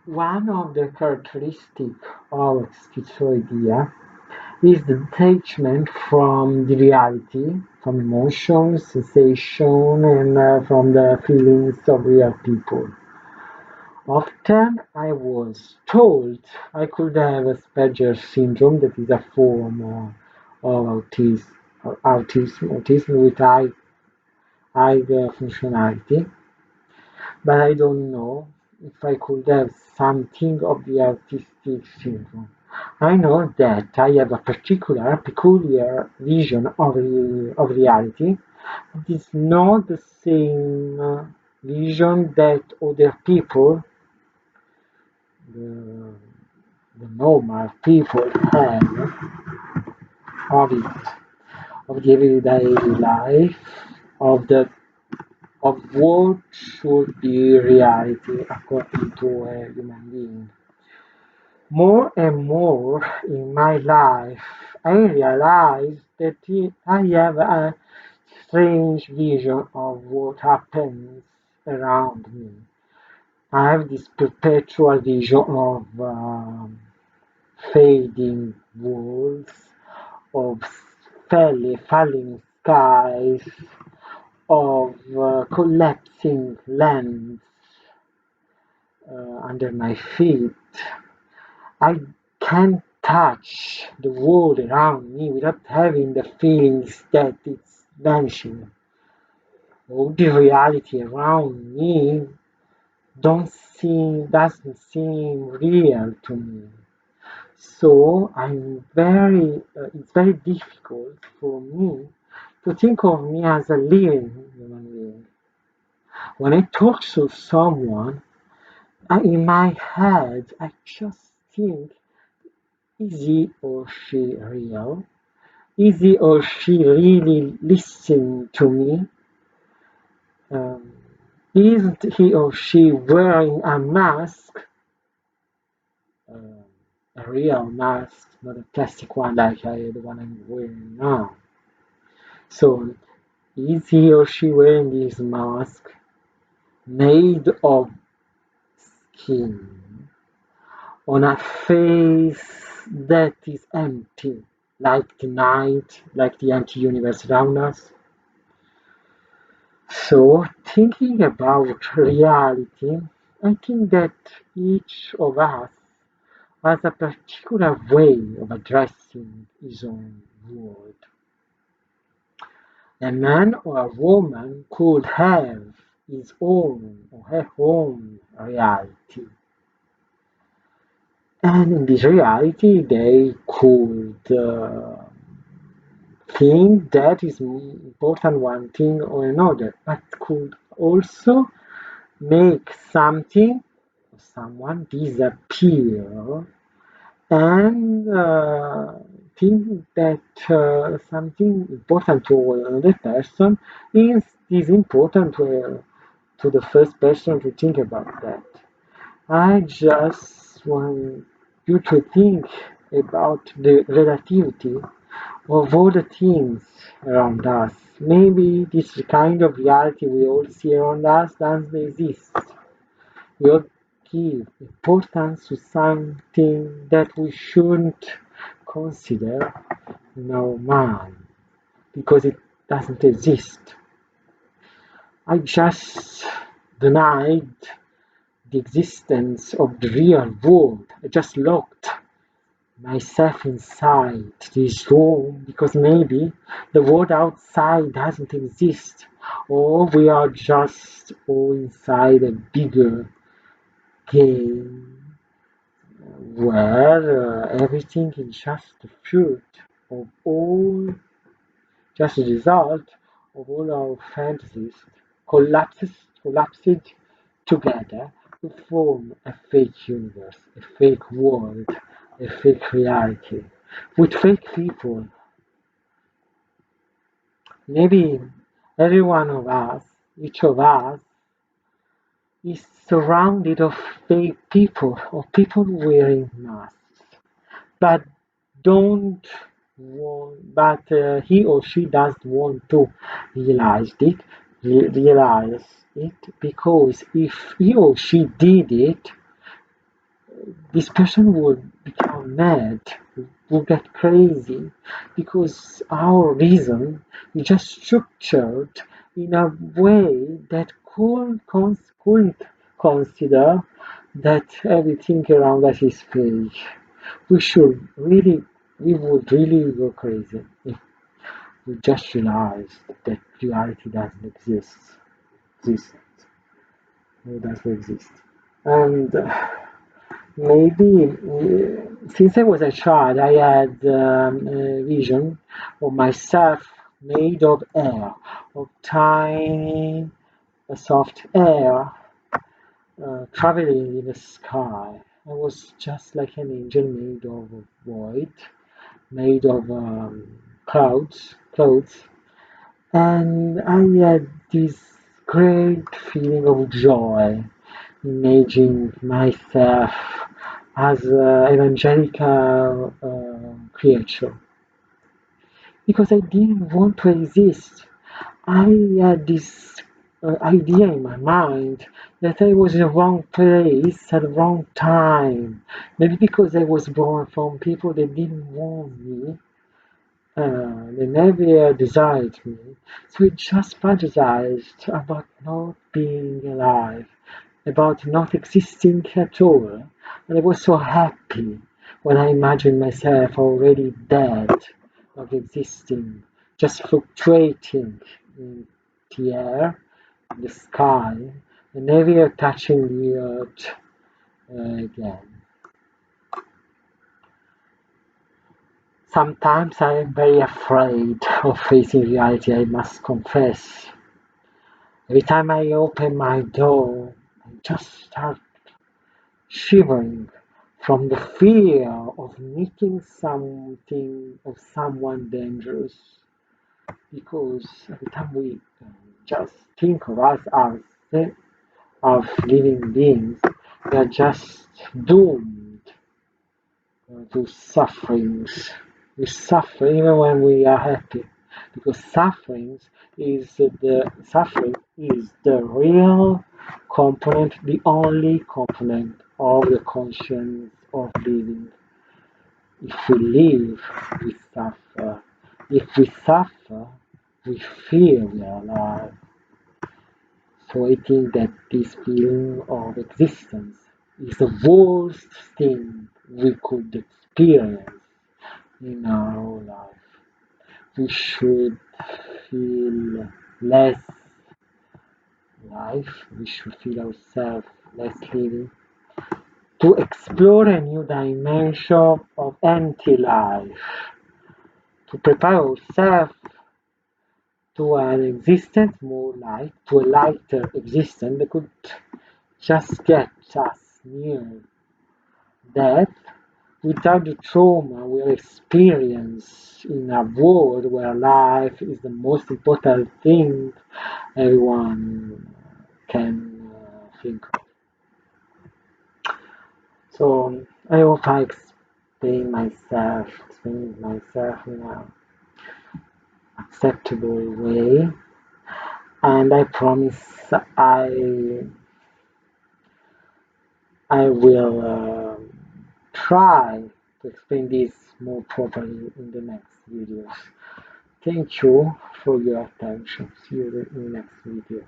One of the characteristics of schizoidia is the detachment from the reality, from emotions, sensation, and from the feelings of real people. Often I was told I could have Asperger's syndrome, that is a form of autism with high functionality, but I don't know if I could have something of the autistic syndrome. I know that I have a particular, peculiar vision of reality. It is not the same vision that other people, the, the normal people, have of it, of the everyday life, of the of what should be reality according to a human being. More and more in my life, I realize that I have a strange vision of what happens around me. I have this perpetual vision of fading walls, of falling skies, of collapsing lands under my feet. I can't touch the world around me without having the feelings that it's vanishing. All the reality around me doesn't seem real to me. So it's very difficult for me to think of me as a living human being. When I talk to someone, in my head, I just think, is he or she real? Is he or she really listening to me? Um, isn't he or she wearing a mask? Um, a real mask, not a plastic one like the one I'm wearing now. So, is he or she wearing this mask made of skin on a face that is empty, like the night, like the empty universe around us? So, thinking about reality, I think that each of us has a particular way of addressing his own world. A man or a woman could have his own or her own reality. And in this reality, they could think that is important one thing or another, but could also make something or someone disappear and think that something important to another person is important to the first person to think about that. I just want you to think about the relativity of all the things around us. Maybe this kind of reality we all see around us doesn't exist. We all give importance to something that we shouldn't consider normal because it doesn't exist. I just denied the existence of the real world. I just locked myself inside this room because maybe the world outside doesn't exist, or we are just all inside a bigger game where everything is just the fruit of all, just a result of all our fantasies collapsed together to form a fake universe, a fake world, a fake reality, with fake people. Maybe every one of us, each of us, is surrounded of fake people or people wearing masks, but don't but he or she doesn't want to realize it because if he or she did it, this person would become mad, would get crazy, because our reason is just structured in a way that couldn't consider that everything around us is fake. We should really, we would really go crazy if we just realized that reality doesn't exist, it doesn't exist. And maybe since I was a child, I had a vision of myself made of air, of tiny, soft air traveling in the sky. I was just like an angel made of white, made of clouds, and I had this great feeling of joy, imagining myself as an evangelical creature, because I didn't want to exist. I had this idea in my mind that I was in the wrong place at the wrong time. Maybe because I was born from people that didn't want me, they never desired me. So it just fantasized about not being alive, about not existing at all. And I was so happy when I imagined myself already dead, not existing, just fluctuating in the air, in the sky, and never touching the earth again. Sometimes I am very afraid of facing reality, I must confess. Every time I open my door, I just start shivering from the fear of meeting something or someone dangerous. Because every time we just think of us as living beings, we are just doomed to sufferings. We suffer even when we are happy, because suffering is the real component, the only component of the conscience of living. If we live, we suffer. If we suffer, we feel we are alive. So I think that this feeling of existence is the worst thing we could experience in our whole life. We should feel less life, we should feel ourselves less living, to explore a new dimension of empty life, to prepare ourselves to an existence more light, to a lighter existence that could just get us near death without the trauma we experience in a world where life is the most important thing everyone can think of. So I hope I explain myself in an acceptable way, and I promise I I will try to explain this more properly in the next videos. Thank you for your attention. See you in the next video.